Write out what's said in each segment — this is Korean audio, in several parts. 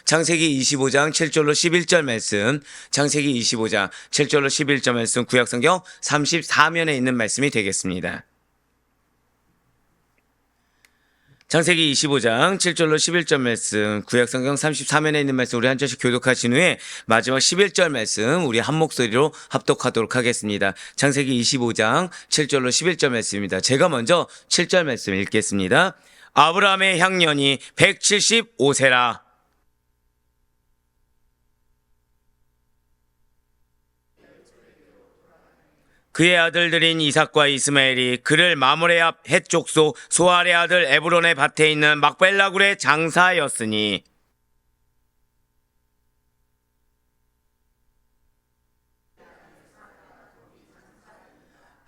창세기 25장 7절로 11절 말씀, 창세기 25장 7절로 11절 말씀, 구약성경 34면에 있는 말씀이 되겠습니다. 창세기 25장 7절로 11절 말씀, 구약성경 34면에 있는 말씀 우리 한 절씩 교독하신 후에 마지막 11절 말씀 우리 한 목소리로 합독하도록 하겠습니다. 창세기 25장 7절로 11절 말씀입니다. 제가 먼저 7절 말씀 읽겠습니다. 아브라함의 향년이 175세라. 그의 아들들인 이삭과 이스마엘이 그를 마므레 앞 헷족소 소알의 아들 에브론의 밭에 있는 막벨라 굴에 장사하였으니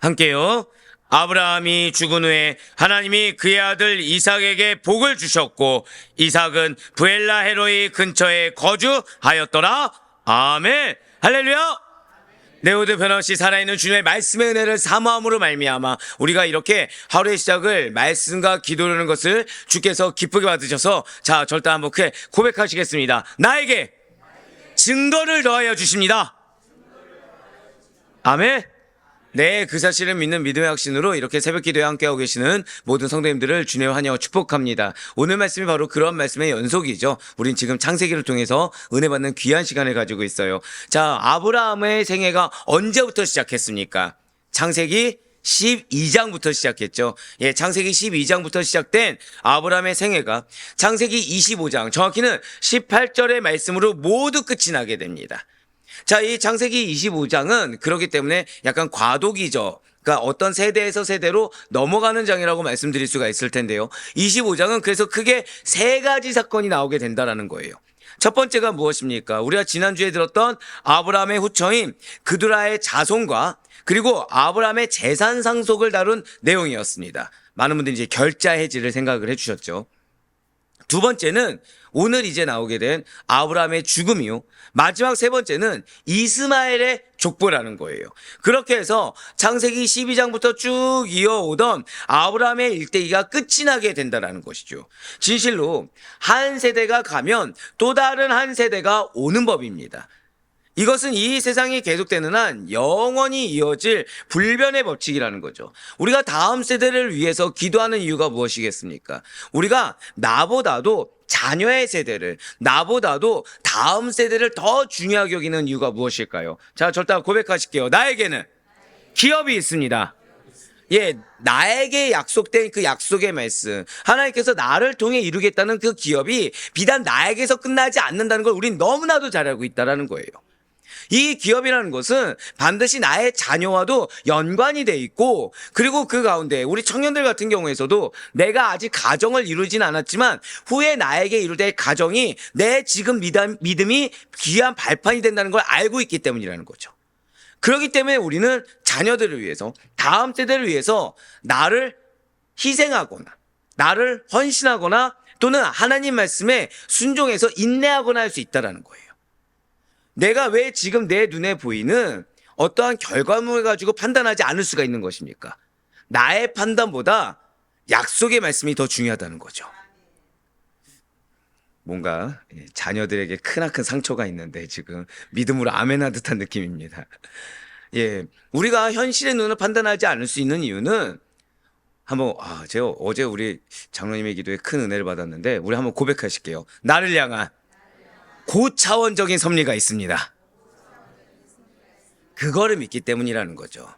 함께요. 아브라함이 죽은 후에 하나님이 그의 아들 이삭에게 복을 주셨고 이삭은 브엘라헤로이 근처에 거주하였더라. 아멘. 할렐루야. 네오드 변함없이 살아있는 주님의 말씀의 은혜를 사모함으로 말미암아 우리가 이렇게 하루의 시작을 말씀과 기도로 하는 것을 주께서 기쁘게 받으셔서 자 절대 한번 크게 고백하시겠습니다. 나에게 증거를 더하여 주십니다. 아멘. 네, 그 사실을 믿는 믿음의 확신으로 이렇게 새벽 기도에 함께하고 계시는 모든 성도님들을 주님의 환영으로 축복합니다. 오늘 말씀이 바로 그런 말씀의 연속이죠. 우린 지금 창세기를 통해서 은혜 받는 귀한 시간을 가지고 있어요. 자, 아브라함의 생애가 언제부터 시작했습니까? 창세기 12장부터 시작했죠. 예, 창세기 12장부터 시작된 아브라함의 생애가 창세기 25장, 정확히는 18절의 말씀으로 모두 끝이 나게 됩니다. 자, 이 창세기 25장은 그렇기 때문에 약간 과도기죠. 그러니까 어떤 세대에서 세대로 넘어가는 장이라고 말씀드릴 수가 있을 텐데요. 25장은 그래서 크게 세 가지 사건이 나오게 된다라는 거예요. 첫 번째가 무엇입니까? 우리가 지난주에 들었던 아브라함의 후처인 그두라의 자손과 그리고 아브라함의 재산 상속을 다룬 내용이었습니다. 많은 분들이 이제 결자 해지를 생각을 해주셨죠. 두 번째는 오늘 이제 나오게 된 아브라함의 죽음이요. 마지막 세 번째는 이스마엘의 족보라는 거예요. 그렇게 해서 창세기 12장부터 쭉 이어오던 아브라함의 일대기가 끝이 나게 된다는 것이죠. 진실로 한 세대가 가면 또 다른 한 세대가 오는 법입니다. 이것은 이 세상이 계속되는 한 영원히 이어질 불변의 법칙이라는 거죠. 우리가 다음 세대를 위해서 기도하는 이유가 무엇이겠습니까? 우리가 나보다도 자녀의 세대를, 나보다도 다음 세대를 더 중요하게 여기는 이유가 무엇일까요? 자, 절대 고백하실게요. 나에게는 기업이 있습니다. 예, 나에게 약속된 그 약속의 말씀, 하나님께서 나를 통해 이루겠다는 그 기업이 비단 나에게서 끝나지 않는다는 걸 우린 너무나도 잘 알고 있다는 거예요. 이 기업이라는 것은 반드시 나의 자녀와도 연관이 돼 있고, 그리고 그 가운데 우리 청년들 같은 경우에서도 내가 아직 가정을 이루진 않았지만 후에 나에게 이룰 가정이 내 지금 믿음이 귀한 발판이 된다는 걸 알고 있기 때문이라는 거죠. 그렇기 때문에 우리는 자녀들을 위해서, 다음 세대를 위해서 나를 희생하거나 나를 헌신하거나 또는 하나님 말씀에 순종해서 인내하거나 할 수 있다는 거예요. 내가 왜 지금 내 눈에 보이는 어떠한 결과물을 가지고 판단하지 않을 수가 있는 것입니까? 나의 판단보다 약속의 말씀이 더 중요하다는 거죠. 뭔가 자녀들에게 크나큰 상처가 있는데 지금 믿음으로 아멘한 듯한 느낌입니다. 예, 우리가 현실의 눈을 판단하지 않을 수 있는 이유는 제가 어제 우리 장로님의 기도에 큰 은혜를 받았는데 우리 한번 고백하실게요. 나를 향한 고차원적인 섭리가 있습니다. 그거를 믿기 때문이라는 거죠.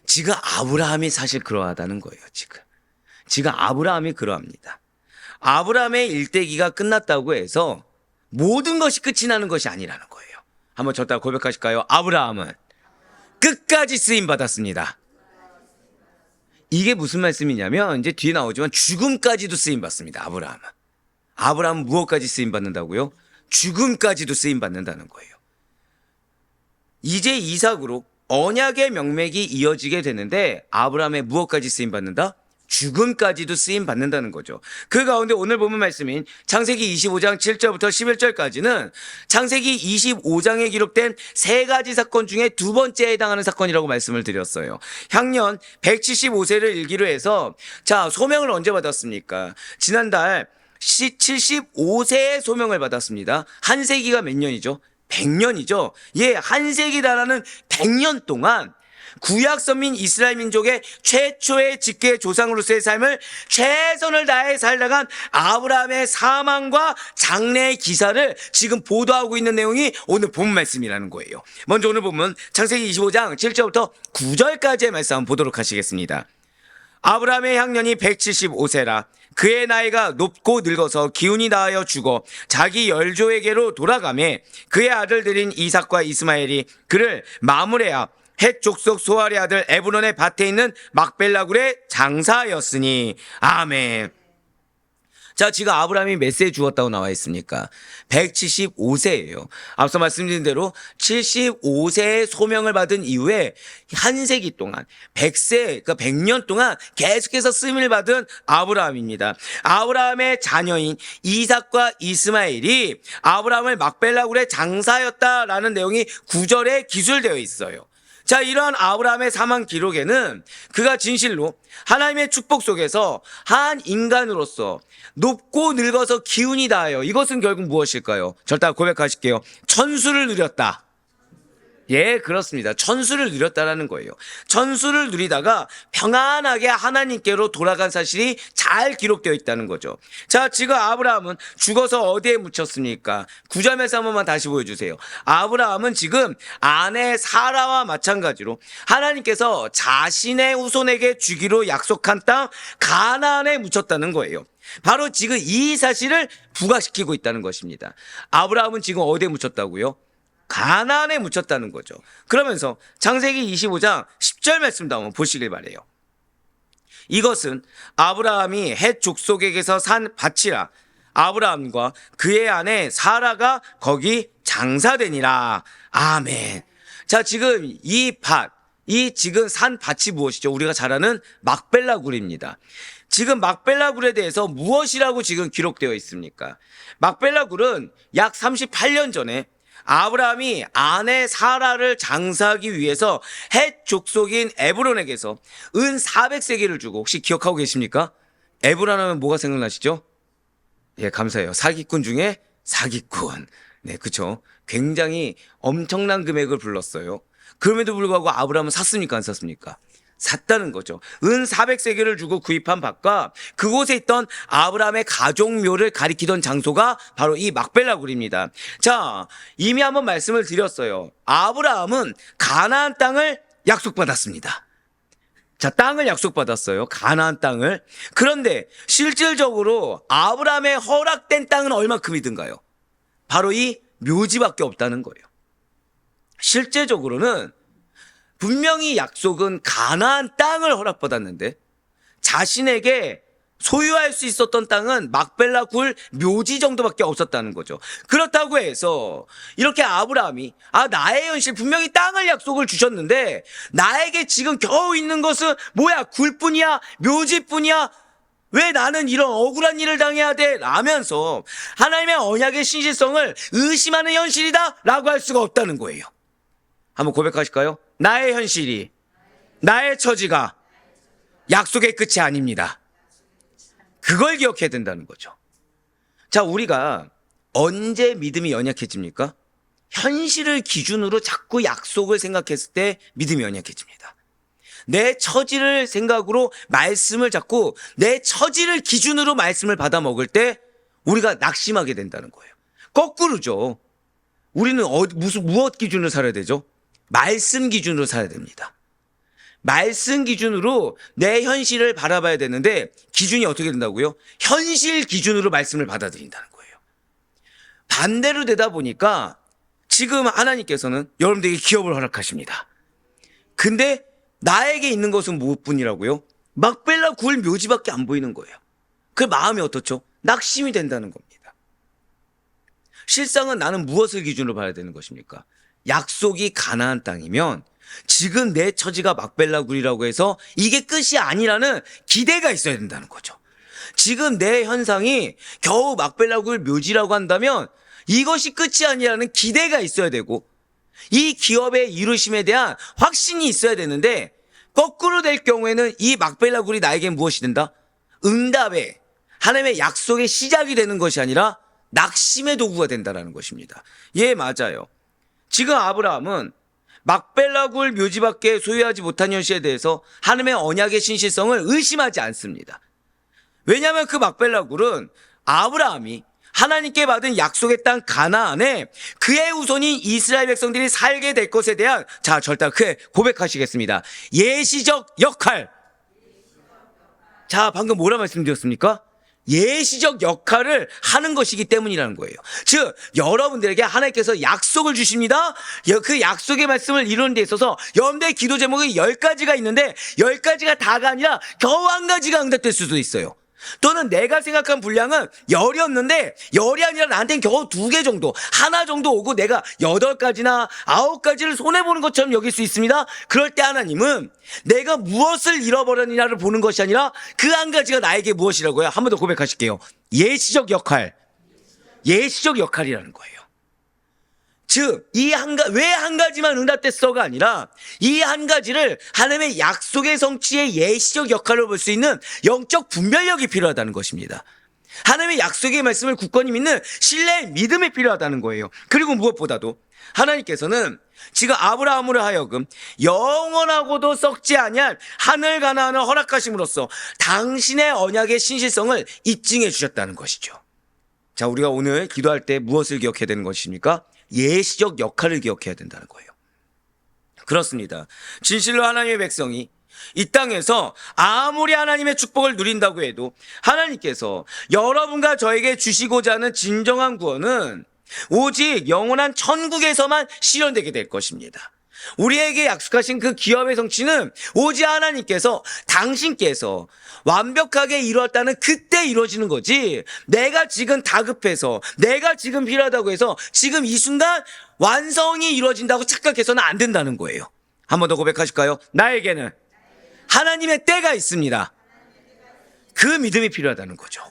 지금 아브라함이 사실 그러하다는 거예요. 지금 아브라함이 그러합니다. 아브라함의 일대기가 끝났다고 해서 모든 것이 끝이 나는 것이 아니라는 거예요. 한번 저따 고백하실까요? 아브라함은 끝까지 쓰임 받았습니다. 이게 무슨 말씀이냐면 이제 뒤에 나오지만 죽음까지도 쓰임 받습니다. 아브라함은 무엇까지 쓰임 받는다고요? 죽음까지도 쓰임 받는다는 거예요. 이제 이삭으로 언약의 명맥이 이어지게 되는데 아브라함의 무엇까지 쓰임 받는다? 죽음까지도 쓰임 받는다는 거죠. 그 가운데 오늘 본문 말씀인 창세기 25장 7절부터 11절까지는 창세기 25장에 기록된 세 가지 사건 중에 두 번째에 해당하는 사건이라고 말씀을 드렸어요. 향년 175세를 일기로 해서 자, 소명을 언제 받았습니까? 지난달 75세의 소명을 받았습니다. 한 세기가 몇 년이죠? 100년이죠. 예, 한 세기다라는 100년 동안 구약 선민 이스라엘 민족의 최초의 직계 조상으로서의 삶을 최선을 다해 살다간 아브라함의 사망과 장래의 기사를 지금 보도하고 있는 내용이 오늘 본 말씀이라는 거예요. 먼저 오늘 보면 창세기 25장 7절부터 9절까지의 말씀 한번 보도록 하시겠습니다. 아브라함의 향년이 175세라. 그의 나이가 높고 늙어서 기운이 다하여 죽어 자기 열조에게로 돌아가매 그의 아들들인 이삭과 이스마엘이 그를 마므레아 헷 족속 소알의 아들 에브론의 밭에 있는 막벨라굴에 장사하였으니. 아멘. 자, 지금 아브라함이 몇 세에 죽었다고 나와 있습니까? 175세예요. 앞서 말씀드린 대로 75세의 소명을 받은 이후에 한 세기 동안 100세, 그러니까 100년 동안 계속해서 쓰임을 받은 아브라함입니다. 아브라함의 자녀인 이삭과 이스마엘이 아브라함을 막벨라굴에 장사하였다라는 내용이 9절에 기술되어 있어요. 자, 이러한 아브라함의 사망 기록에는 그가 진실로 하나님의 축복 속에서 한 인간으로서 높고 늙어서 기운이 다하여, 이것은 결국 무엇일까요? 절대 고백하실게요. 천수를 누렸다. 예, 그렇습니다. 천수를 누렸다라는 거예요. 천수를 누리다가 평안하게 하나님께로 돌아간 사실이 잘 기록되어 있다는 거죠. 자, 지금 아브라함은 죽어서 어디에 묻혔습니까? 9절 말씀 한 번만 다시 보여주세요. 아브라함은 지금 아내 사라와 마찬가지로 하나님께서 자신의 후손에게 주기로 약속한 땅 가나안에 묻혔다는 거예요. 바로 지금 이 사실을 부각시키고 있다는 것입니다. 아브라함은 지금 어디에 묻혔다고요? 가나안에 묻혔다는 거죠. 그러면서 창세기 25장 10절 말씀도 한번 보시길 바래요. 이것은 아브라함이 헷 족속에게서 산 밭이라. 아브라함과 그의 아내 사라가 거기 장사되니라. 아멘. 자, 지금 이 밭, 이 지금 산 밭이 무엇이죠? 우리가 잘 아는 막벨라굴입니다. 지금 막벨라굴에 대해서 무엇이라고 지금 기록되어 있습니까? 막벨라굴은 약 38년 전에 아브라함이 아내 사라를 장사하기 위해서 헷 족속인 에브론에게서 은 400세겔을 주고, 혹시 기억하고 계십니까? 에브론 하면 뭐가 생각나시죠? 예, 감사해요. 사기꾼 중에 사기꾼. 네, 그쵸. 굉장히 엄청난 금액을 불렀어요. 그럼에도 불구하고 아브라함은 샀습니까? 안 샀습니까? 샀다는 거죠. 은 400세겔을 주고 구입한 밭과 그곳에 있던 아브라함의 가족묘를 가리키던 장소가 바로 이 막벨라굴입니다. 자, 이미 한번 말씀을 드렸어요. 아브라함은 가나안 땅을 약속받았습니다. 자, 땅을 약속받았어요. 가나안 땅을. 그런데 실질적으로 아브라함의 허락된 땅은 얼마큼이든가요? 바로 이 묘지밖에 없다는 거예요. 실제적으로는 분명히 약속은 가나안 땅을 허락받았는데 자신에게 소유할 수 있었던 땅은 막벨라 굴 묘지 정도밖에 없었다는 거죠. 그렇다고 해서 이렇게 아브라함이 나의 현실 분명히 땅을 약속을 주셨는데 나에게 지금 겨우 있는 것은 뭐야? 굴뿐이야? 묘지뿐이야? 왜 나는 이런 억울한 일을 당해야 돼? 라면서 하나님의 언약의 신실성을 의심하는 현실이다 라고 할 수가 없다는 거예요. 한번 고백하실까요? 나의 현실이, 나의 처지가 약속의 끝이 아닙니다. 그걸 기억해야 된다는 거죠. 자, 우리가 언제 믿음이 연약해집니까? 현실을 기준으로 자꾸 약속을 생각했을 때 믿음이 연약해집니다. 내 처지를 생각으로 말씀을 잡고 내 처지를 기준으로 말씀을 받아 먹을 때 우리가 낙심하게 된다는 거예요. 거꾸로죠. 우리는 무엇 기준으로 살아야 되죠? 말씀 기준으로 살아야 됩니다. 말씀 기준으로 내 현실을 바라봐야 되는데 기준이 어떻게 된다고요? 현실 기준으로 말씀을 받아들인다는 거예요. 반대로 되다 보니까 지금 하나님께서는 여러분들에게 기업을 허락하십니다. 근데 나에게 있는 것은 무엇뿐이라고요? 막벨라 굴 묘지밖에 안 보이는 거예요. 그 마음이 어떻죠? 낙심이 된다는 겁니다. 실상은 나는 무엇을 기준으로 봐야 되는 것입니까? 약속이 가나안 땅이면 지금 내 처지가 막벨라 굴이라고 해서 이게 끝이 아니라는 기대가 있어야 된다는 거죠. 지금 내 현상이 겨우 막벨라 굴 묘지라고 한다면 이것이 끝이 아니라는 기대가 있어야 되고 이 기업의 이루심에 대한 확신이 있어야 되는데 거꾸로 될 경우에는 이 막벨라 굴이 나에게 무엇이 된다? 응답의 하나님의 약속의 시작이 되는 것이 아니라 낙심의 도구가 된다는 것입니다. 예, 맞아요. 지금 아브라함은 막벨라굴 묘지밖에 소유하지 못한 현실에 대해서 하나님의 언약의 신실성을 의심하지 않습니다. 왜냐하면 그 막벨라굴은 아브라함이 하나님께 받은 약속의 땅 가나안에 그의 후손인 이스라엘 백성들이 살게 될 것에 대한, 자, 절단 크게 고백하시겠습니다. 예시적 역할. 자, 방금 뭐라 말씀드렸습니까? 예시적 역할을 하는 것이기 때문이라는 거예요. 즉, 여러분들에게 하나님께서 약속을 주십니다. 그 약속의 말씀을 이루는 데 있어서 여러분들의 기도 제목이 10가지가 있는데 10가지가 다가 아니라 겨우 한 가지가 응답될 수도 있어요. 또는 내가 생각한 분량은 10이었는데 10이 아니라 나한테는 겨우 2개 정도, 하나 정도 오고 내가 8가지나 9가지를 손해보는 것처럼 여길 수 있습니다. 그럴 때 하나님은 내가 무엇을 잃어버렸느냐를 보는 것이 아니라 그 한 가지가 나에게 무엇이라고요? 한 번 더 고백하실게요. 예시적 역할. 예시적 역할이라는 거예요. 즉, 왜 한 가지만 응답됐어가 아니라 이 한 가지를 하나님의 약속의 성취의 예시적 역할을 볼 수 있는 영적 분별력이 필요하다는 것입니다. 하나님의 약속의 말씀을 굳건히 믿는 신뢰의 믿음이 필요하다는 거예요. 그리고 무엇보다도 하나님께서는 지금 아브라함으로 하여금 영원하고도 썩지 아니할 하늘 가나안을 허락하심으로써 당신의 언약의 신실성을 입증해 주셨다는 것이죠. 자, 우리가 오늘 기도할 때 무엇을 기억해야 되는 것입니까? 예시적 역할을 기억해야 된다는 거예요. 그렇습니다. 진실로 하나님의 백성이 이 땅에서 아무리 하나님의 축복을 누린다고 해도 하나님께서 여러분과 저에게 주시고자 하는 진정한 구원은 오직 영원한 천국에서만 실현되게 될 것입니다. 우리에게 약속하신 그 기업의 성취는 오직 하나님께서, 당신께서 완벽하게 이루었다는 그때 이루어지는 거지, 내가 지금 다급해서, 내가 지금 필요하다고 해서 지금 이 순간 완성이 이루어진다고 착각해서는 안 된다는 거예요. 한 번 더 고백하실까요? 나에게는 하나님의 때가 있습니다. 그 믿음이 필요하다는 거죠.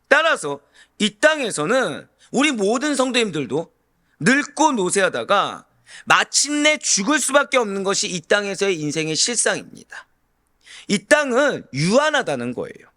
따라서 이 땅에서는 우리 모든 성도님들도 늙고 노쇠하다가 마침내 죽을 수밖에 없는 것이 이 땅에서의 인생의 실상입니다. 이 땅은 유한하다는 거예요.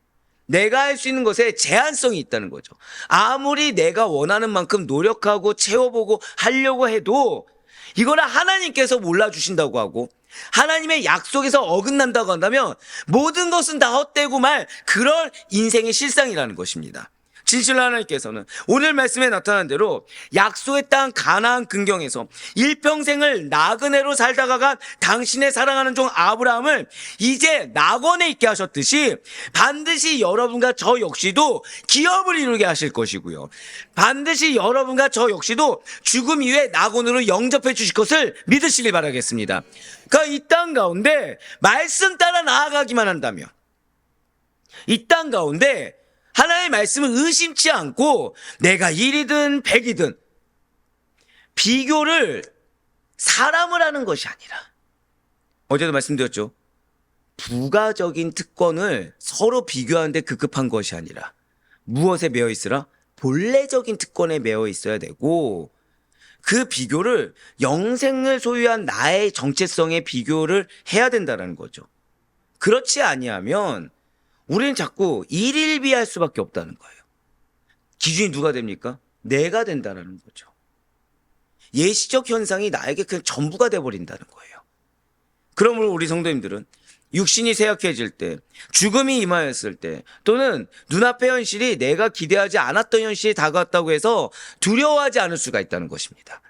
내가 할 수 있는 것에 제한성이 있다는 거죠. 아무리 내가 원하는 만큼 노력하고 채워보고 하려고 해도 이거를 하나님께서 몰라주신다고 하고 하나님의 약속에서 어긋난다고 한다면 모든 것은 다 헛되고 말, 그럴 인생의 실상이라는 것입니다. 진실로 하나님께서는 오늘 말씀에 나타난 대로 약속의 땅 가나안 근경에서 일평생을 나그네로 살다가 간 당신의 사랑하는 종 아브라함을 이제 낙원에 있게 하셨듯이 반드시 여러분과 저 역시도 기업을 이루게 하실 것이고요. 반드시 여러분과 저 역시도 죽음 이후에 낙원으로 영접해 주실 것을 믿으시길 바라겠습니다. 그러니까 이 땅 가운데 말씀 따라 나아가기만 한다면, 이 땅 가운데 하나님의 말씀을 의심치 않고 내가 1이든 100이든 비교를 사람을 하는 것이 아니라, 어제도 말씀드렸죠. 부가적인 특권을 서로 비교하는데 급급한 것이 아니라 무엇에 매여 있으라? 본래적인 특권에 매여 있어야 되고, 그 비교를 영생을 소유한 나의 정체성에 비교를 해야 된다는 거죠. 그렇지 아니하면 우리는 자꾸 일일비할 수밖에 없다는 거예요. 기준이 누가 됩니까? 내가 된다는 거죠. 예시적 현상이 나에게 그냥 전부가 돼버린다는 거예요. 그러므로 우리 성도님들은 육신이 쇠약해질 때, 죽음이 임하였을 때, 또는 눈앞의 현실이 내가 기대하지 않았던 현실이 다가왔다고 해서 두려워하지 않을 수가 있다는 것입니다.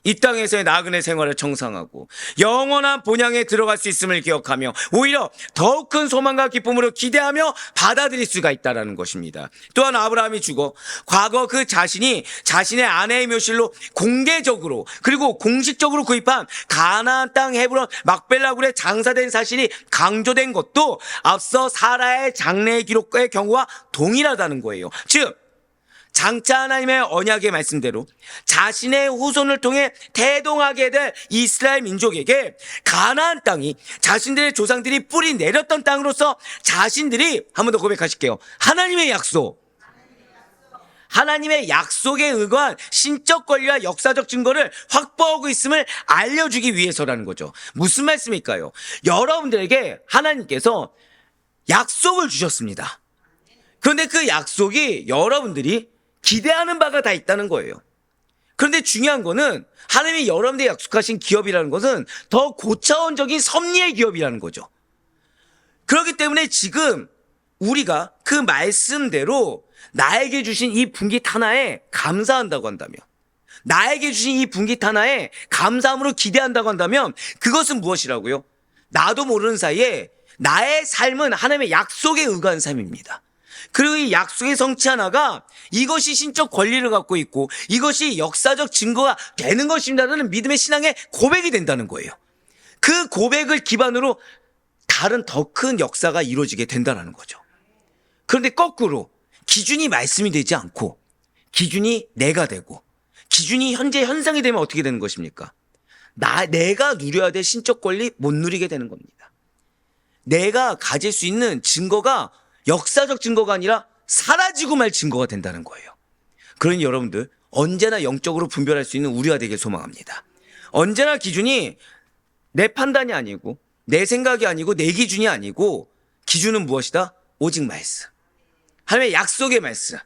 이 땅에서의 나그네 생활을 청상하고 영원한 본향에 들어갈 수 있음을 기억하며 오히려 더욱 큰 소망과 기쁨으로 기대하며 받아들일 수가 있다는 것입니다. 또한 아브라함이 죽어 과거 그 자신이 자신의 아내의 묘실로 공개적으로 그리고 공식적으로 구입한 가나안 땅 헤브론 막벨라굴에 장사된 사실이 강조된 것도 앞서 사라의 장래의 기록과의 경우와 동일하다는 거예요. 즉 장차 하나님의 언약의 말씀대로 자신의 후손을 통해 태동하게 될 이스라엘 민족에게 가나안 땅이 자신들의 조상들이 뿌리 내렸던 땅으로서 자신들이, 한 번 더 고백하실게요. 하나님의 약속, 하나님의 약속에 의거한 신적 권리와 역사적 증거를 확보하고 있음을 알려주기 위해서라는 거죠. 무슨 말씀일까요? 여러분들에게 하나님께서 약속을 주셨습니다. 그런데 그 약속이 여러분들이 기대하는 바가 다 있다는 거예요. 그런데 중요한 거는 하나님이 여러분들이 약속하신 기업이라는 것은 더 고차원적인 섭리의 기업이라는 거죠. 그렇기 때문에 지금 우리가 그 말씀대로 나에게 주신 이 분깃 하나에 감사한다고 한다면, 나에게 주신 이 분깃 하나에 감사함으로 기대한다고 한다면 그것은 무엇이라고요? 나도 모르는 사이에 나의 삶은 하나님의 약속에 의거한 삶입니다. 그리고 이 약속의 성취 하나가 이것이 신적 권리를 갖고 있고 이것이 역사적 증거가 되는 것입니다라는 믿음의 신앙의 고백이 된다는 거예요. 그 고백을 기반으로 다른 더 큰 역사가 이루어지게 된다는 거죠. 그런데 거꾸로 기준이 말씀이 되지 않고 기준이 내가 되고 기준이 현재 현상이 되면 어떻게 되는 것입니까? 내가 누려야 될 신적 권리 못 누리게 되는 겁니다. 내가 가질 수 있는 증거가 역사적 증거가 아니라 사라지고 말 증거가 된다는 거예요. 그러니 여러분들 언제나 영적으로 분별할 수 있는 우리가 되길 소망합니다. 언제나 기준이 내 판단이 아니고 내 생각이 아니고 내 기준이 아니고 기준은 무엇이다? 오직 말씀. 하나님의 약속의 말씀.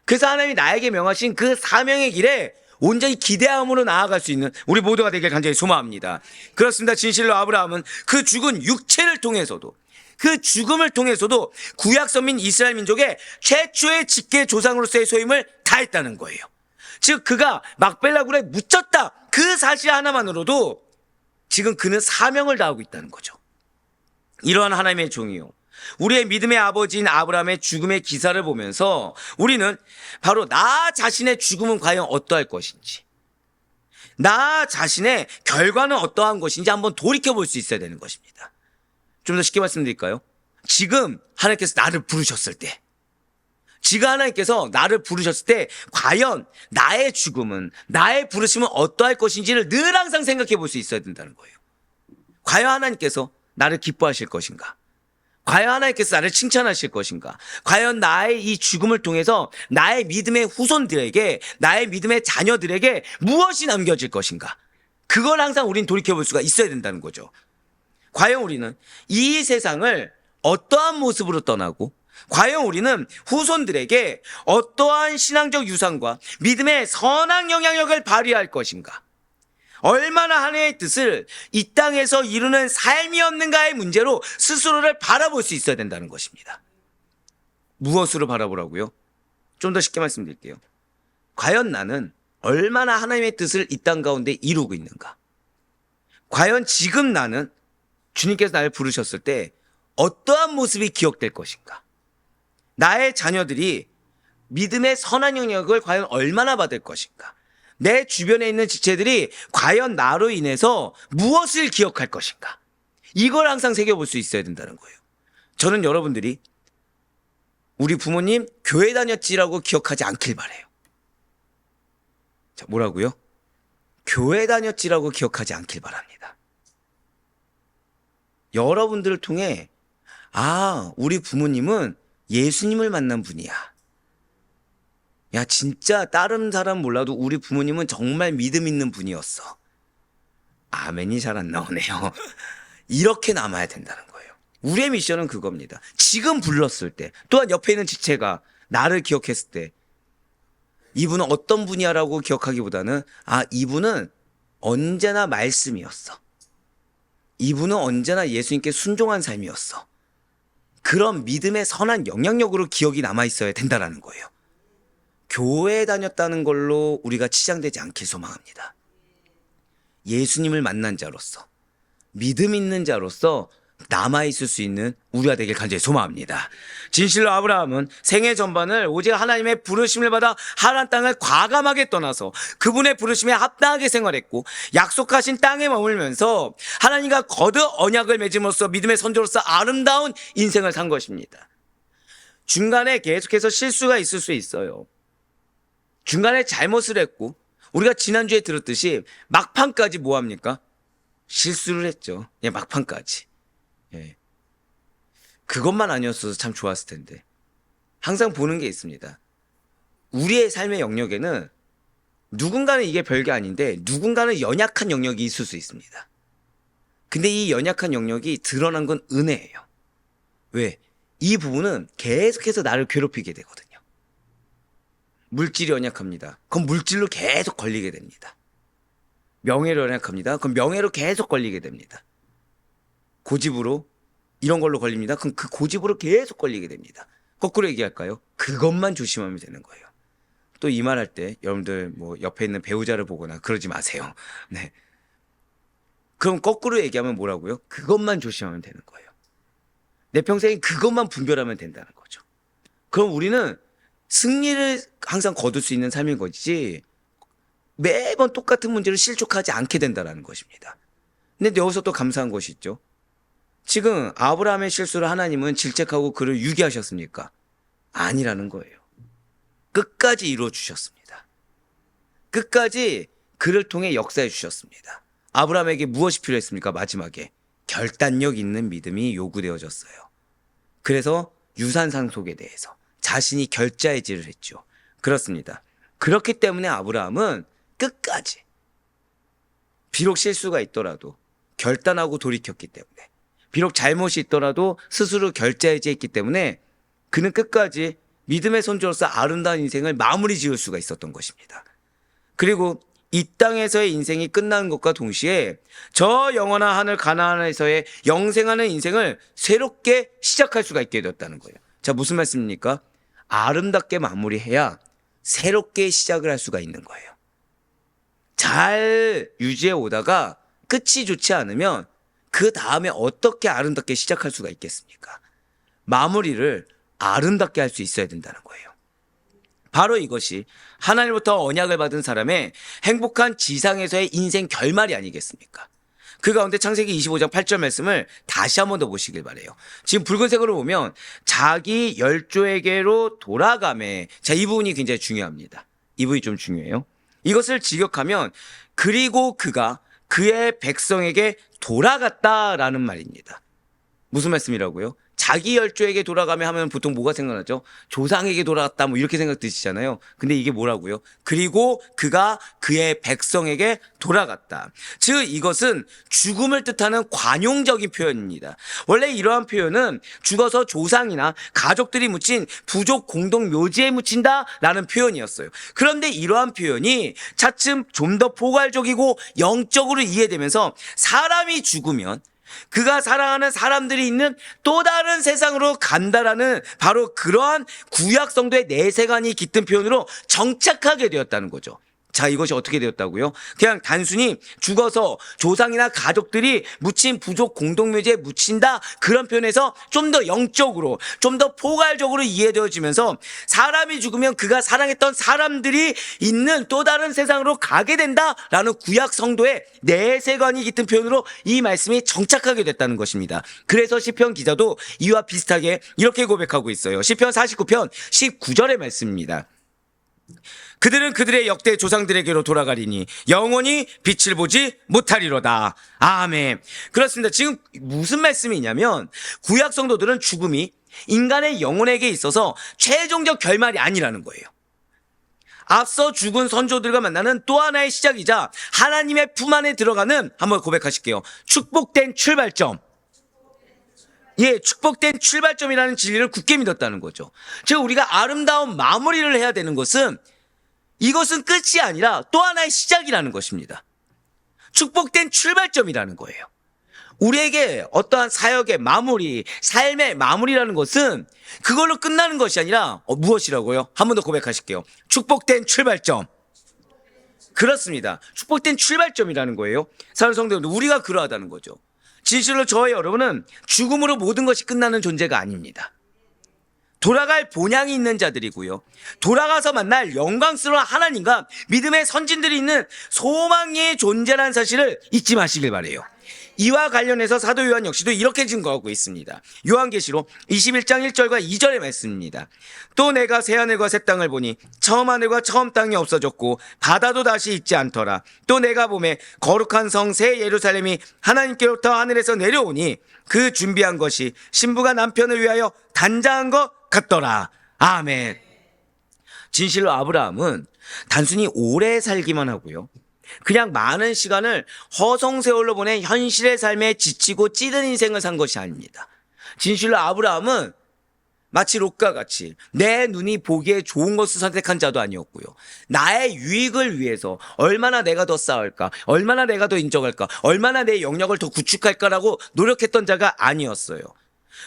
그래서 하나님이 나에게 명하신 그 사명의 길에 온전히 기대함으로 나아갈 수 있는 우리 모두가 되길 간절히 소망합니다. 그렇습니다. 진실로 아브라함은 그 죽은 육체를 통해서도 그 죽음을 통해서도 구약 선민 이스라엘 민족의 최초의 직계 조상으로서의 소임을 다했다는 거예요. 즉 그가 막벨라 굴에 묻혔다. 그 사실 하나만으로도 지금 그는 사명을 다하고 있다는 거죠. 이러한 하나님의 종이요, 우리의 믿음의 아버지인 아브라함의 죽음의 기사를 보면서 우리는 바로 나 자신의 죽음은 과연 어떠할 것인지, 나 자신의 결과는 어떠한 것인지 한번 돌이켜볼 수 있어야 되는 것입니다. 좀 더 쉽게 말씀드릴까요? 지금 하나님께서 나를 부르셨을 때, 지금 하나님께서 나를 부르셨을 때 과연 나의 죽음은, 나의 부르심은 어떠할 것인지를 늘 항상 생각해 볼 수 있어야 된다는 거예요. 과연 하나님께서 나를 기뻐하실 것인가? 과연 하나님께서 나를 칭찬하실 것인가? 과연 나의 이 죽음을 통해서 나의 믿음의 후손들에게, 나의 믿음의 자녀들에게 무엇이 남겨질 것인가? 그걸 항상 우리는 돌이켜볼 수가 있어야 된다는 거죠. 과연 우리는 이 세상을 어떠한 모습으로 떠나고, 과연 우리는 후손들에게 어떠한 신앙적 유산과 믿음의 선한 영향력을 발휘할 것인가? 얼마나 하나님의 뜻을 이 땅에서 이루는 삶이었는가의 문제로 스스로를 바라볼 수 있어야 된다는 것입니다. 무엇으로 바라보라고요? 좀 더 쉽게 말씀드릴게요. 과연 나는 얼마나 하나님의 뜻을 이 땅 가운데 이루고 있는가? 과연 지금 나는 주님께서 나를 부르셨을 때 어떠한 모습이 기억될 것인가? 나의 자녀들이 믿음의 선한 영역을 과연 얼마나 받을 것인가? 내 주변에 있는 지체들이 과연 나로 인해서 무엇을 기억할 것인가? 이걸 항상 새겨볼 수 있어야 된다는 거예요. 저는 여러분들이 우리 부모님 교회 다녔지라고 기억하지 않길 바라요. 자, 뭐라고요? 교회 다녔지라고 기억하지 않길 바랍니다. 여러분들을 통해 우리 부모님은 예수님을 만난 분이야. 야, 진짜 다른 사람 몰라도 우리 부모님은 정말 믿음 있는 분이었어. 아멘이 잘 안 나오네요. 이렇게 남아야 된다는 거예요. 우리의 미션은 그겁니다. 지금 불렀을 때, 또한 옆에 있는 지체가 나를 기억했을 때 이분은 어떤 분이야라고 기억하기보다는 이분은 언제나 말씀이었어. 이분은 언제나 예수님께 순종한 삶이었어. 그런 믿음의 선한 영향력으로 기억이 남아있어야 된다는 거예요. 교회에 다녔다는 걸로 우리가 치장되지 않길 소망합니다. 예수님을 만난 자로서, 믿음 있는 자로서 남아있을 수 있는 우리가 되길 간절히 소망합니다. 진실로 아브라함은 생애 전반을 오직 하나님의 부르심을 받아 하란 땅을 과감하게 떠나서 그분의 부르심에 합당하게 생활했고, 약속하신 땅에 머물면서 하나님과 거듭 언약을 맺음으로써 믿음의 선조로서 아름다운 인생을 산 것입니다. 중간에 계속해서 실수가 있을 수 있어요. 중간에 잘못을 했고, 우리가 지난주에 들었듯이 막판까지 뭐합니까? 실수를 했죠. 막판까지. 그것만 아니었어도 참 좋았을 텐데. 항상 보는 게 있습니다. 우리의 삶의 영역에는 누군가는 이게 별게 아닌데 누군가는 연약한 영역이 있을 수 있습니다. 근데 이 연약한 영역이 드러난 건 은혜예요. 왜? 이 부분은 계속해서 나를 괴롭히게 되거든요. 물질이 연약합니다. 그럼 물질로 계속 걸리게 됩니다. 명예로 연약합니다. 그럼 명예로 계속 걸리게 됩니다. 고집으로 이런 걸로 걸립니다. 그럼 그 고집으로 계속 걸리게 됩니다. 거꾸로 얘기할까요? 그것만 조심하면 되는 거예요. 또 이 말 할 때 여러분들 뭐 옆에 있는 배우자를 보거나 그러지 마세요. 네. 그럼 거꾸로 얘기하면 뭐라고요? 그것만 조심하면 되는 거예요. 내 평생에 그것만 분별하면 된다는 거죠. 그럼 우리는 승리를 항상 거둘 수 있는 삶인 것이지 매번 똑같은 문제를 실족하지 않게 된다는 것입니다. 근데 여기서 또 감사한 것이 있죠. 지금 아브라함의 실수를 하나님은 질책하고 그를 유기하셨습니까? 아니라는 거예요. 끝까지 이루어 주셨습니다. 끝까지 그를 통해 역사해 주셨습니다. 아브라함에게 무엇이 필요했습니까? 마지막에 결단력 있는 믿음이 요구되어졌어요. 그래서 유산 상속에 대해서 자신이 결자해지를 했죠. 그렇습니다. 그렇기 때문에 아브라함은 끝까지 비록 실수가 있더라도 결단하고 돌이켰기 때문에, 비록 잘못이 있더라도 스스로 결자해지했기 때문에 그는 끝까지 믿음의 선조로서 아름다운 인생을 마무리 지을 수가 있었던 것입니다. 그리고 이 땅에서의 인생이 끝나는 것과 동시에 저 영원한 하늘 가나안에서의 영생하는 인생을 새롭게 시작할 수가 있게 되었다는 거예요. 자, 무슨 말씀입니까? 아름답게 마무리해야 새롭게 시작을 할 수가 있는 거예요. 잘 유지해 오다가 끝이 좋지 않으면 그 다음에 어떻게 아름답게 시작할 수가 있겠습니까? 마무리를 아름답게 할 수 있어야 된다는 거예요. 바로 이것이 하나님부터 언약을 받은 사람의 행복한 지상에서의 인생 결말이 아니겠습니까? 그 가운데 창세기 25장 8절 말씀을 다시 한 번 더 보시길 바라요. 지금 붉은색으로 보면 자기 열조에게로 돌아가매. 자, 이 부분이 굉장히 중요합니다. 이 부분이 좀 중요해요. 이것을 직역하면 그리고 그가 그의 백성에게 돌아갔다라는 말입니다. 무슨 말씀이라고요? 자기 열조에게 돌아가며 하면 보통 뭐가 생각나죠? 조상에게 돌아갔다 뭐 이렇게 생각 드시잖아요. 근데 이게 뭐라고요? 그리고 그가 그의 백성에게 돌아갔다. 즉 이것은 죽음을 뜻하는 관용적인 표현입니다. 원래 이러한 표현은 죽어서 조상이나 가족들이 묻힌 부족 공동 묘지에 묻힌다라는 표현이었어요. 그런데 이러한 표현이 차츰 좀 더 포괄적이고 영적으로 이해되면서 사람이 죽으면 그가 사랑하는 사람들이 있는 또 다른 세상으로 간다라는 바로 그러한 구약 성도의 내세관이 깃든 표현으로 정착하게 되었다는 거죠. 자, 이것이 어떻게 되었다고요? 그냥 단순히 죽어서 조상이나 가족들이 묻힌 부족 공동묘지에 묻힌다 그런 표현에서 좀 더 영적으로 좀 더 포괄적으로 이해되어지면서 사람이 죽으면 그가 사랑했던 사람들이 있는 또 다른 세상으로 가게 된다라는 구약 성도의 내세관이 깃든 표현으로 이 말씀이 정착하게 됐다는 것입니다. 그래서 시편 기자도 이와 비슷하게 이렇게 고백하고 있어요. 시편 49편 19절의 말씀입니다. 그들은 그들의 역대 조상들에게로 돌아가리니 영원히 빛을 보지 못하리로다. 아멘. 그렇습니다. 지금 무슨 말씀이냐면 구약 성도들은 죽음이 인간의 영혼에게 있어서 최종적 결말이 아니라는 거예요. 앞서 죽은 선조들과 만나는 또 하나의 시작이자 하나님의 품 안에 들어가는, 한번 고백하실게요, 축복된 출발점. 예, 축복된 출발점이라는 진리를 굳게 믿었다는 거죠. 즉 우리가 아름다운 마무리를 해야 되는 것은 이것은 끝이 아니라 또 하나의 시작이라는 것입니다. 축복된 출발점이라는 거예요. 우리에게 어떠한 사역의 마무리, 삶의 마무리라는 것은 그걸로 끝나는 것이 아니라 무엇이라고요? 한 번 더 고백하실게요. 축복된 출발점. 그렇습니다. 축복된 출발점이라는 거예요. 사랑하는 성도들, 우리가 그러하다는 거죠. 진실로 저와 여러분은 죽음으로 모든 것이 끝나는 존재가 아닙니다. 돌아갈 본향이 있는 자들이고요. 돌아가서 만날 영광스러운 하나님과 믿음의 선진들이 있는 소망의 존재라는 사실을 잊지 마시길 바라요. 이와 관련해서 사도 요한 역시도 이렇게 증거하고 있습니다. 요한계시록 21장 1절과 2절의 말씀입니다. 또 내가 새하늘과 새 땅을 보니 처음 하늘과 처음 땅이 없어졌고 바다도 다시 있지 않더라. 또 내가 보매 거룩한 성 새 예루살렘이 하나님께로부터 하늘에서 내려오니 그 준비한 것이 신부가 남편을 위하여 단장한 것 같더라. 아멘. 진실로 아브라함은 단순히 오래 살기만 하고요, 그냥 많은 시간을 허송세월로 보낸 현실의 삶에 지치고 찌든 인생을 산 것이 아닙니다. 진실로 아브라함은 마치 롯과 같이 내 눈이 보기에 좋은 것을 선택한 자도 아니었고요. 나의 유익을 위해서 얼마나 내가 더 쌓을까, 얼마나 내가 더 인정할까, 얼마나 내 영역을 더 구축할까라고 노력했던 자가 아니었어요.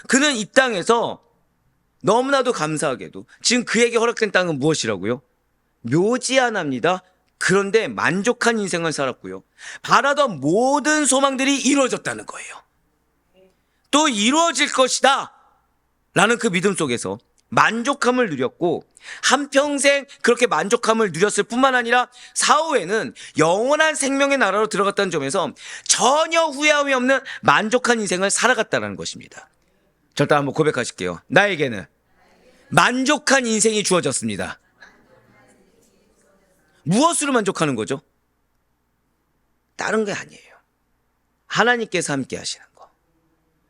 그는 이 땅에서 너무나도 감사하게도 지금 그에게 허락된 땅은 무엇이라고요? 묘지 하나입니다. 그런데 만족한 인생을 살았고요. 바라던 모든 소망들이 이루어졌다는 거예요. 또 이루어질 것이다 라는 그 믿음 속에서 만족함을 누렸고, 한평생 그렇게 만족함을 누렸을 뿐만 아니라 사후에는 영원한 생명의 나라로 들어갔다는 점에서 전혀 후회함이 없는 만족한 인생을 살아갔다는 것입니다. 절단 한번 고백하실게요. 나에게는 만족한 인생이 주어졌습니다. 무엇으로 만족하는 거죠? 다른 게 아니에요. 하나님께서 함께 하시는 거.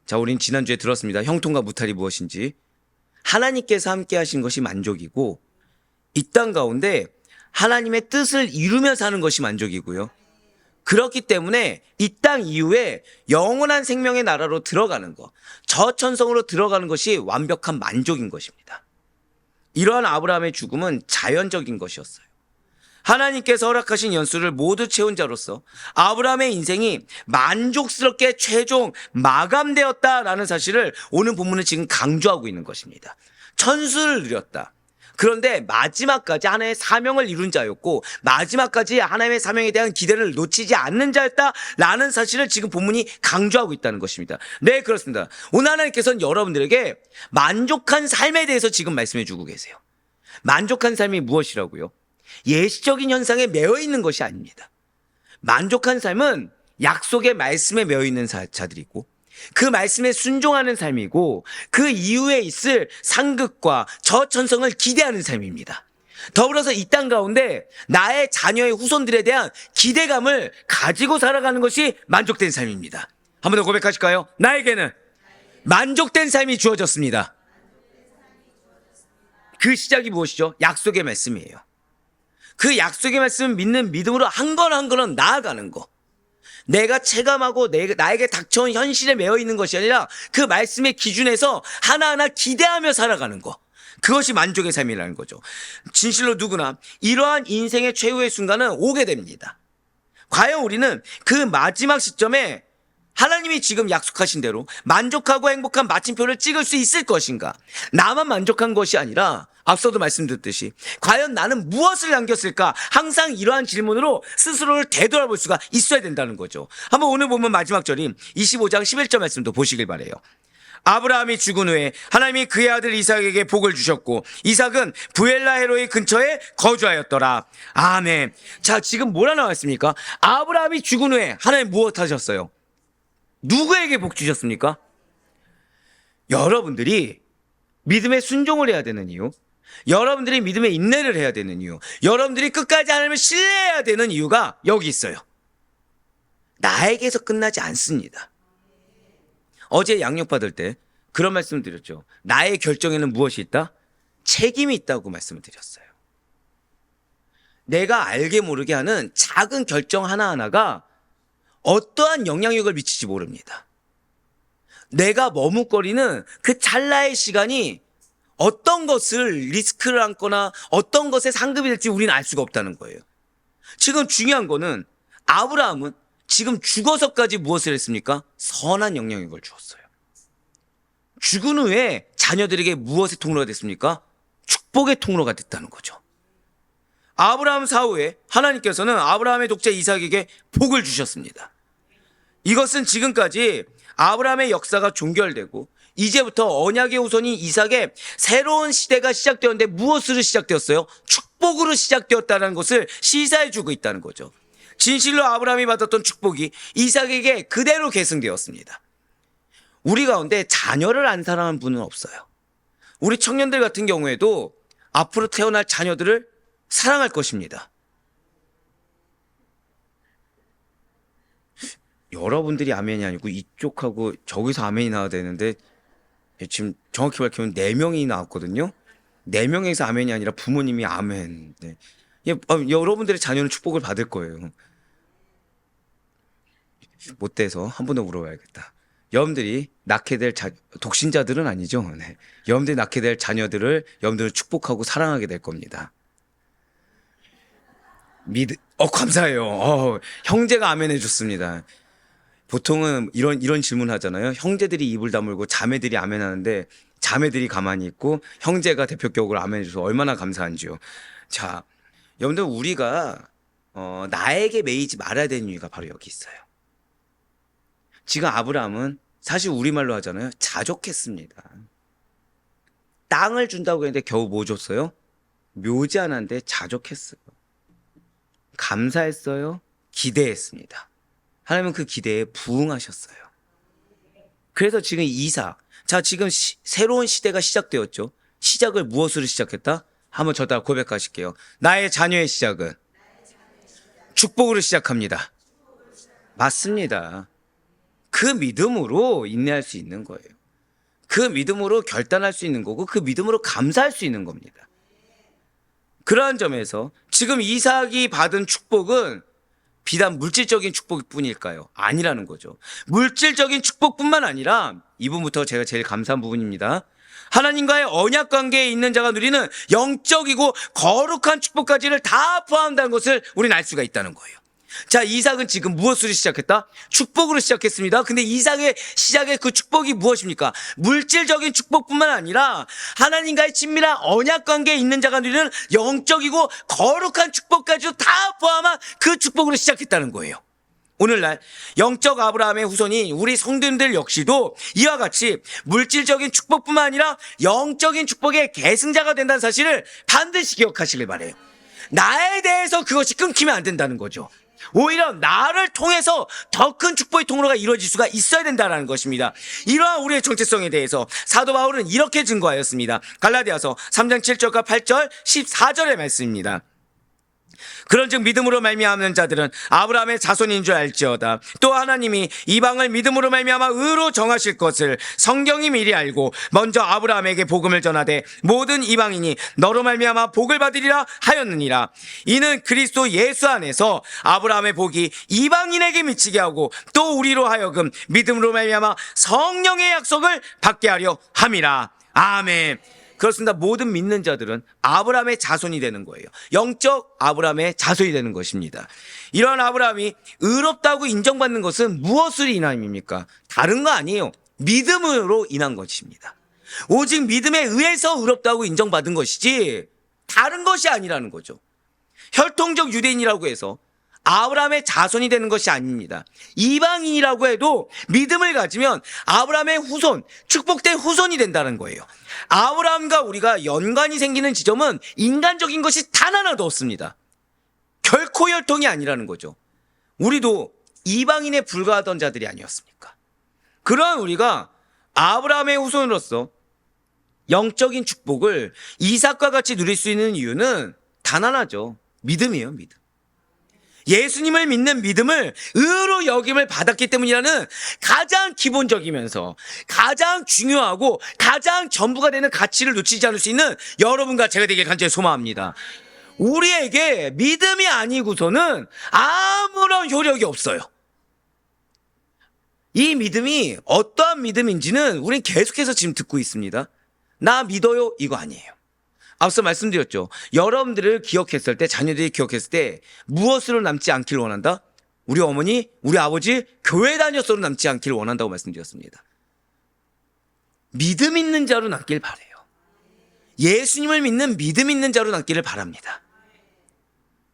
자, 우린 지난주에 들었습니다. 형통과 무탈이 무엇인지. 하나님께서 함께 하신 것이 만족이고, 이 땅 가운데 하나님의 뜻을 이루며 사는 것이 만족이고요. 그렇기 때문에 이 땅 이후에 영원한 생명의 나라로 들어가는 것, 저천성으로 들어가는 것이 완벽한 만족인 것입니다. 이러한 아브라함의 죽음은 자연적인 것이었어요. 하나님께서 허락하신 연수를 모두 채운 자로서 아브라함의 인생이 만족스럽게 최종 마감되었다라는 사실을 오늘 본문은 지금 강조하고 있는 것입니다. 천수를 누렸다. 그런데 마지막까지 하나님의 사명을 이룬 자였고, 마지막까지 하나님의 사명에 대한 기대를 놓치지 않는 자였다라는 사실을 지금 본문이 강조하고 있다는 것입니다. 네, 그렇습니다. 오늘 하나님께서는 여러분들에게 만족한 삶에 대해서 지금 말씀해 주고 계세요. 만족한 삶이 무엇이라고요? 예시적인 현상에 매여 있는 것이 아닙니다. 만족한 삶은 약속의 말씀에 매여 있는 자들이고, 그 말씀에 순종하는 삶이고, 그 이후에 있을 상급과 저천성을 기대하는 삶입니다. 더불어서 이 땅 가운데 나의 자녀의 후손들에 대한 기대감을 가지고 살아가는 것이 만족된 삶입니다. 한 번 더 고백하실까요? 나에게는 만족된 삶이 주어졌습니다. 그 시작이 무엇이죠? 약속의 말씀이에요. 그 약속의 말씀을 믿는 믿음으로 한 건 한 걸음 나아가는 거. 내가 체감하고 나에게 닥쳐온 현실에 매여 있는 것이 아니라 그 말씀의 기준에서 하나하나 기대하며 살아가는 거. 그것이 만족의 삶이라는 거죠. 진실로 누구나 이러한 인생의 최후의 순간은 오게 됩니다. 과연 우리는 그 마지막 시점에 하나님이 지금 약속하신 대로 만족하고 행복한 마침표를 찍을 수 있을 것인가? 나만 만족한 것이 아니라 앞서도 말씀드렸듯이 과연 나는 무엇을 남겼을까? 항상 이러한 질문으로 스스로를 되돌아볼 수가 있어야 된다는 거죠. 한번 오늘 보면 마지막 절인 25장 11절 말씀도 보시길 바라요. 아브라함이 죽은 후에 하나님이 그의 아들 이삭에게 복을 주셨고, 이삭은 부엘라헤로의 근처에 거주하였더라. 아멘. 자, 지금 뭐라 나왔습니까? 아브라함이 죽은 후에 하나님 무엇 하셨어요? 누구에게 복 주셨습니까? 여러분들이 믿음에 순종을 해야 되는 이유, 여러분들이 믿음에 인내를 해야 되는 이유, 여러분들이 끝까지 하나님을 신뢰해야 되는 이유가 여기 있어요. 나에게서 끝나지 않습니다. 어제 양육 받을 때 그런 말씀을 드렸죠. 나의 결정에는 무엇이 있다? 책임이 있다고 말씀을 드렸어요. 내가 알게 모르게 하는 작은 결정 하나하나가 어떠한 영향력을 미칠지 모릅니다. 내가 머뭇거리는 그 찰나의 시간이 어떤 것을 리스크를 안거나 어떤 것에 상급이 될지 우리는 알 수가 없다는 거예요. 지금 중요한 거는 아브라함은 지금 죽어서까지 무엇을 했습니까? 선한 영향력을 주었어요. 죽은 후에 자녀들에게 무엇의 통로가 됐습니까? 축복의 통로가 됐다는 거죠. 아브라함 사후에 하나님께서는 아브라함의 독자 이삭에게 복을 주셨습니다. 이것은 지금까지 아브라함의 역사가 종결되고 이제부터 언약의 후손인 이삭의 새로운 시대가 시작되었는데 무엇으로 시작되었어요? 축복으로 시작되었다는 것을 시사해 주고 있다는 거죠. 진실로 아브라함이 받았던 축복이 이삭에게 그대로 계승되었습니다. 우리 가운데 자녀를 안 사랑하는 분은 없어요. 우리 청년들 같은 경우에도 앞으로 태어날 자녀들을 사랑할 것입니다. 여러분들이 아멘이 아니고 이쪽하고 저기서 아멘이 나와야 되는데 지금 정확히 밝히면 4명이 나왔거든요. 4명에서 아멘이 아니라 부모님이 아멘. 네. 여러분들의 자녀는 축복을 받을 거예요. 못 돼서 한 번 더 물어봐야겠다. 여러분들이 낳게 될 독신자들은 아니죠. 네. 여러분들이 낳게 될 자녀들을 여러분들은 축복하고 사랑하게 될 겁니다. 감사해요. 형제가 아멘해 줬습니다. 보통은 이런 질문 하잖아요. 형제들이 입을 다물고 자매들이 아멘 하는데 자매들이 가만히 있고 형제가 대표격으로 아멘 해줘서 얼마나 감사한지요. 자, 여러분들 우리가 나에게 매이지 말아야 되는 이유가 바로 여기 있어요. 지금 아브라함은 사실 우리말로 하잖아요. 자족했습니다. 땅을 준다고 했는데 겨우 뭐 줬어요? 묘지 하나인데 자족했어요. 감사했어요. 기대했습니다. 하나님은 그 기대에 부응하셨어요. 그래서 지금 이삭, 자 지금 새로운 시대가 시작되었죠. 시작을 무엇으로 시작했다? 한번 저다 고백하실게요. 나의 자녀의 시작은 축복으로 시작합니다. 맞습니다. 그 믿음으로 인내할 수 있는 거예요. 그 믿음으로 결단할 수 있는 거고 그 믿음으로 감사할 수 있는 겁니다. 그러한 점에서 지금 이삭이 받은 축복은 비단 물질적인 축복뿐일까요? 아니라는 거죠. 물질적인 축복뿐만 아니라 이 부분부터 제가 제일 감사한 부분입니다. 하나님과의 언약 관계에 있는 자가 누리는 영적이고 거룩한 축복까지를 다 포함한다는 것을 우리는 알 수가 있다는 거예요. 자, 이삭은 지금 무엇으로 시작했다? 축복으로 시작했습니다. 근데 이삭의 시작의 그 축복이 무엇입니까? 물질적인 축복뿐만 아니라 하나님과의 친밀한 언약 관계에 있는 자가 누리는 영적이고 거룩한 축복까지도 다 포함한 그 축복으로 시작했다는 거예요. 오늘날 영적 아브라함의 후손이 우리 성도님들 역시도 이와 같이 물질적인 축복뿐만 아니라 영적인 축복의 계승자가 된다는 사실을 반드시 기억하시길 바라요. 나에 대해서 그것이 끊기면 안 된다는 거죠. 오히려 나를 통해서 더 큰 축복의 통로가 이루어질 수가 있어야 된다는 것입니다. 이러한 우리의 정체성에 대해서 사도 바울은 이렇게 증거하였습니다. 갈라디아서 3장 7절과 8절 14절의 말씀입니다. 그런즉 믿음으로 말미암는 자들은 아브라함의 자손인 줄 알지어다. 또 하나님이 이방을 믿음으로 말미암아 의로 정하실 것을 성경이 미리 알고 먼저 아브라함에게 복음을 전하되 모든 이방인이 너로 말미암아 복을 받으리라 하였느니라. 이는 그리스도 예수 안에서 아브라함의 복이 이방인에게 미치게 하고 또 우리로 하여금 믿음으로 말미암아 성령의 약속을 받게 하려 함이라. 아멘. 그렇습니다. 모든 믿는 자들은 아브라함의 자손이 되는 거예요. 영적 아브라함의 자손이 되는 것입니다. 이러한 아브라함이 의롭다고 인정받는 것은 무엇으로 인함입니까? 다른 거 아니에요. 믿음으로 인한 것입니다. 오직 믿음에 의해서 의롭다고 인정받은 것이지 다른 것이 아니라는 거죠. 혈통적 유대인이라고 해서 아브라함의 자손이 되는 것이 아닙니다. 이방인이라고 해도 믿음을 가지면 아브라함의 후손, 축복된 후손이 된다는 거예요. 아브라함과 우리가 연관이 생기는 지점은 인간적인 것이 단 하나도 없습니다. 결코 혈통이 아니라는 거죠. 우리도 이방인에 불과하던 자들이 아니었습니까? 그러한 우리가 아브라함의 후손으로서 영적인 축복을 이삭과 같이 누릴 수 있는 이유는 단 하나죠. 믿음이에요, 믿음. 예수님을 믿는 믿음을 의로 여김을 받았기 때문이라는 가장 기본적이면서 가장 중요하고 가장 전부가 되는 가치를 놓치지 않을 수 있는 여러분과 제가 되길 간절히 소망합니다. 우리에게 믿음이 아니고서는 아무런 효력이 없어요. 이 믿음이 어떠한 믿음인지는 우린 계속해서 지금 듣고 있습니다. 나 믿어요 이거 아니에요. 앞서 말씀드렸죠. 여러분들을 기억했을 때, 자녀들이 기억했을 때 무엇으로 남지 않기를 원한다? 우리 어머니, 우리 아버지 교회 다녔어로 남지 않기를 원한다고 말씀드렸습니다. 믿음 있는 자로 남길 바라요. 예수님을 믿는 믿음 있는 자로 남기를 바랍니다.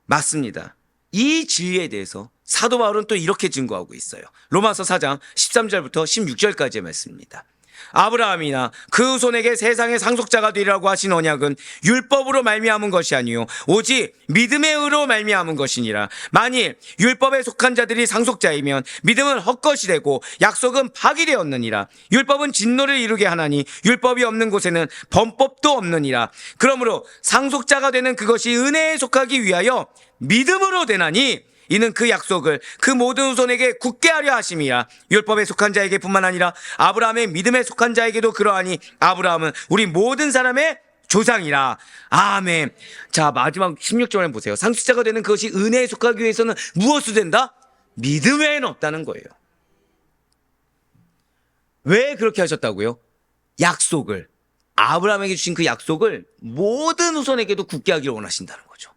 맞습니다. 이 진리에 대해서 사도 바울은 또 이렇게 증거하고 있어요. 로마서 4장 13절부터 16절까지의 말씀입니다. 아브라함이나 그 후손에게 세상의 상속자가 되리라고 하신 언약은 율법으로 말미암은 것이 아니요 오직 믿음의 의로 말미암은 것이니라. 만일 율법에 속한 자들이 상속자이면 믿음은 헛것이 되고 약속은 파기되었느니라. 율법은 진노를 이루게 하나니 율법이 없는 곳에는 범법도 없느니라. 그러므로 상속자가 되는 그것이 은혜에 속하기 위하여 믿음으로 되나니 이는 그 약속을 그 모든 후손에게 굳게 하려 하심이라. 율법에 속한 자에게 뿐만 아니라 아브라함의 믿음에 속한 자에게도 그러하니 아브라함은 우리 모든 사람의 조상이라. 아멘. 자, 마지막 16절에 보세요. 상속자가 되는 그것이 은혜에 속하기 위해서는 무엇으로 된다? 믿음 외에는 없다는 거예요. 왜 그렇게 하셨다고요? 약속을, 아브라함에게 주신 그 약속을 모든 후손에게도 굳게 하기를 원하신다는 거죠.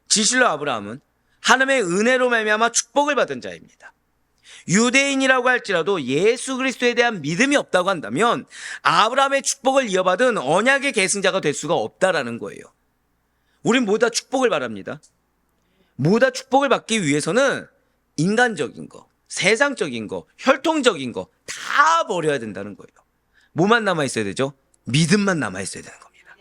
진실로 아브라함은 하나님의 은혜로 말미암아 축복을 받은 자입니다. 유대인이라고 할지라도 예수 그리스도에 대한 믿음이 없다고 한다면 아브라함의 축복을 이어받은 언약의 계승자가 될 수가 없다라는 거예요. 우린 모두 다 축복을 바랍니다. 모두 다 축복을 받기 위해서는 인간적인 거, 세상적인 거, 혈통적인 거 다 버려야 된다는 거예요. 뭐만 남아있어야 되죠? 믿음만 남아있어야 되는 겁니다.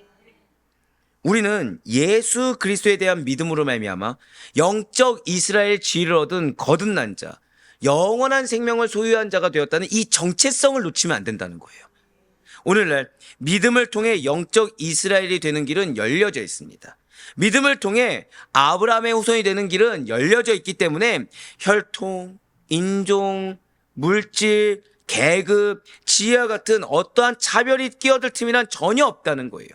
우리는 예수 그리스도에 대한 믿음으로 말미암아 영적 이스라엘 지위를 얻은 거듭난 자, 영원한 생명을 소유한 자가 되었다는 이 정체성을 놓치면 안 된다는 거예요. 오늘날 믿음을 통해 영적 이스라엘이 되는 길은 열려져 있습니다. 믿음을 통해 아브라함의 후손이 되는 길은 열려져 있기 때문에 혈통, 인종, 물질, 계급, 지혜와 같은 어떠한 차별이 끼어들 틈이란 전혀 없다는 거예요.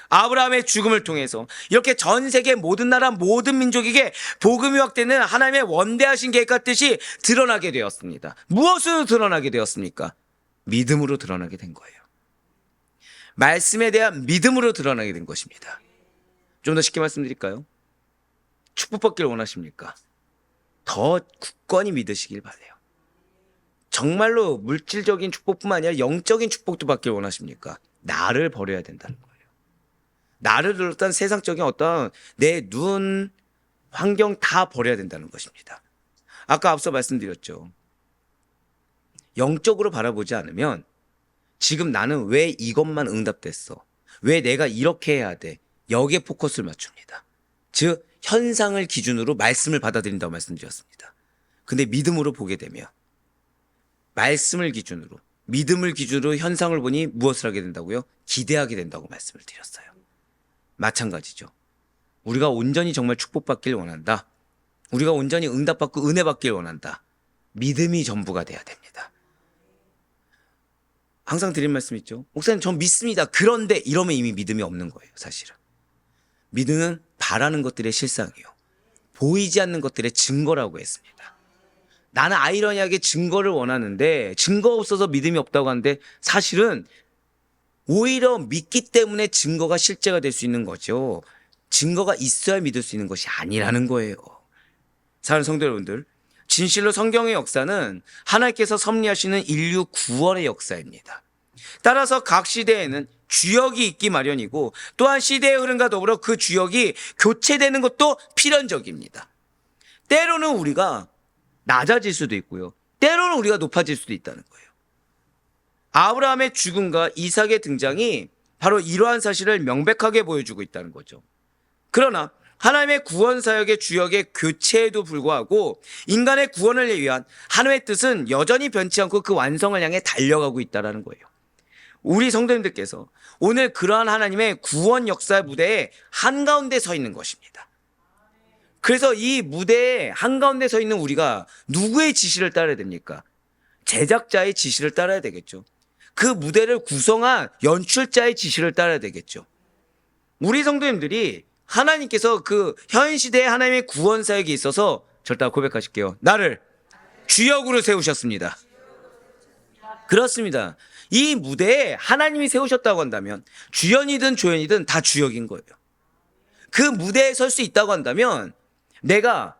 아브라함의 죽음을 통해서 이렇게 전 세계 모든 나라 모든 민족에게 복음이 확되는 하나님의 원대하신 계획과 뜻이 드러나게 되었습니다. 무엇으로 드러나게 되었습니까? 믿음으로 드러나게 된 거예요. 말씀에 대한 믿음으로 드러나게 된 것입니다. 좀 더 쉽게 말씀드릴까요? 축복받기를 원하십니까? 더 굳건히 믿으시길 바라요. 정말로 물질적인 축복뿐만 아니라 영적인 축복도 받기를 원하십니까? 나를 버려야 된다는 거예요. 나를 둘러싼 세상적인 어떤 내 눈, 환경 다 버려야 된다는 것입니다. 아까 앞서 말씀드렸죠. 영적으로 바라보지 않으면 지금 나는 왜 이것만 응답됐어? 왜 내가 이렇게 해야 돼? 여기에 포커스를 맞춥니다. 즉 현상을 기준으로 말씀을 받아들인다고 말씀드렸습니다. 근데 믿음으로 보게 되면 말씀을 기준으로, 믿음을 기준으로 현상을 보니 무엇을 하게 된다고요? 기대하게 된다고 말씀을 드렸어요. 마찬가지죠. 우리가 온전히 정말 축복받길 원한다. 우리가 온전히 응답받고 은혜 받길 원한다. 믿음이 전부가 돼야 됩니다. 항상 드린 말씀 있죠. 목사님 전 믿습니다. 그런데 이러면 이미 믿음이 없는 거예요. 사실은. 믿음은 바라는 것들의 실상이요. 보이지 않는 것들의 증거라고 했습니다. 나는 아이러니하게 증거를 원하는데 증거 없어서 믿음이 없다고 하는데 사실은 오히려 믿기 때문에 증거가 실제가 될 수 있는 거죠. 증거가 있어야 믿을 수 있는 것이 아니라는 거예요. 사랑하는 성도 여러분들, 진실로 성경의 역사는 하나님께서 섭리하시는 인류 구원의 역사입니다. 따라서 각 시대에는 주역이 있기 마련이고 또한 시대의 흐름과 더불어 그 주역이 교체되는 것도 필연적입니다. 때로는 우리가 낮아질 수도 있고요. 때로는 우리가 높아질 수도 있다는 거예요. 아브라함의 죽음과 이삭의 등장이 바로 이러한 사실을 명백하게 보여주고 있다는 거죠. 그러나 하나님의 구원 사역의 주역의 교체에도 불구하고 인간의 구원을 위한 하나님의 뜻은 여전히 변치 않고 그 완성을 향해 달려가고 있다는 거예요. 우리 성도님들께서 오늘 그러한 하나님의 구원 역사의 무대에 한가운데 서 있는 것입니다. 그래서 이 무대에 한가운데 서 있는 우리가 누구의 지시를 따라야 됩니까? 제작자의 지시를 따라야 되겠죠. 그 무대를 구성한 연출자의 지시를 따라야 되겠죠. 우리 성도님들이 하나님께서 그 현 시대의 하나님의 구원 사역에 있어서 절대 고백하실게요. 나를 주역으로 세우셨습니다. 그렇습니다. 이 무대에 하나님이 세우셨다고 한다면 주연이든 조연이든 다 주역인 거예요. 그 무대에 설 수 있다고 한다면 내가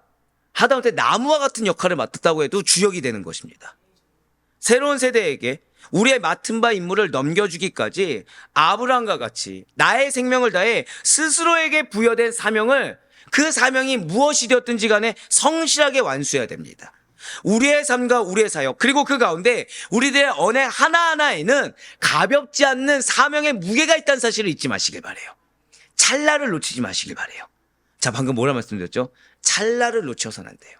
하다못해 나무와 같은 역할을 맡았다고 해도 주역이 되는 것입니다. 새로운 세대에게 우리의 맡은 바 임무를 넘겨주기까지 아브라함과 같이 나의 생명을 다해 스스로에게 부여된 사명을 그 사명이 무엇이 되었든지 간에 성실하게 완수해야 됩니다. 우리의 삶과 우리의 사역 그리고 그 가운데 우리들의 언행 하나하나에는 가볍지 않는 사명의 무게가 있다는 사실을 잊지 마시길 바라요. 찰나를 놓치지 마시길 바라요. 자, 방금 뭐라 말씀드렸죠? 찰나를 놓쳐서는 안 돼요.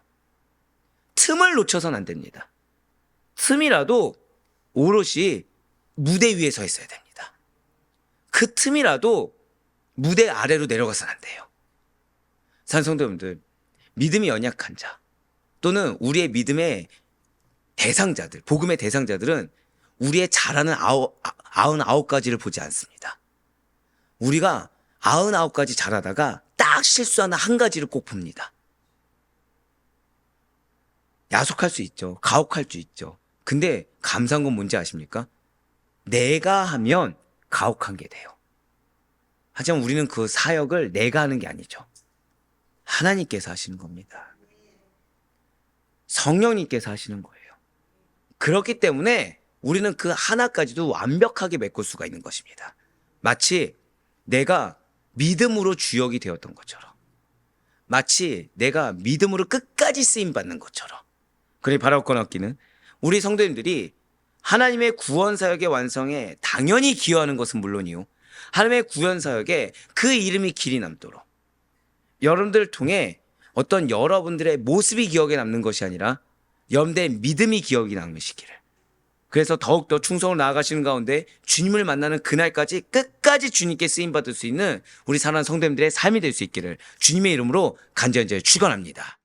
틈을 놓쳐서는 안 됩니다. 틈이라도 오롯이 무대 위에 서 있어야 됩니다. 그 틈이라도 무대 아래로 내려가서는 안 돼요. 사랑하는 성도님들, 믿음이 연약한 자 또는 우리의 믿음의 대상자들, 복음의 대상자들은 우리의 잘하는 99가지를 보지 않습니다. 우리가 99가지 잘하다가 딱 실수하는 한 가지를 꼭 봅니다. 야속할 수 있죠. 가혹할 수 있죠. 근데 감사한 건 뭔지 아십니까? 내가 하면 가혹한 게 돼요. 하지만 우리는 그 사역을 내가 하는 게 아니죠. 하나님께서 하시는 겁니다. 성령님께서 하시는 거예요. 그렇기 때문에 우리는 그 하나까지도 완벽하게 메꿀 수가 있는 것입니다. 마치 내가 믿음으로 주역이 되었던 것처럼, 마치 내가 믿음으로 끝까지 쓰임받는 것처럼. 그러니 바라옵건 얻기는 우리 성도님들이 하나님의 구원 사역의 완성에 당연히 기여하는 것은 물론이요, 하나님의 구원 사역에 그 이름이 길이 남도록 여러분들을 통해 어떤 여러분들의 모습이 기억에 남는 것이 아니라 여러분들의 믿음이 기억에 남으시기를, 그래서 더욱더 충성으로 나아가시는 가운데 주님을 만나는 그날까지 끝까지 주님께 쓰임받을 수 있는 우리 사랑하는 성도님들의 삶이 될 수 있기를 주님의 이름으로 간절히 축원합니다.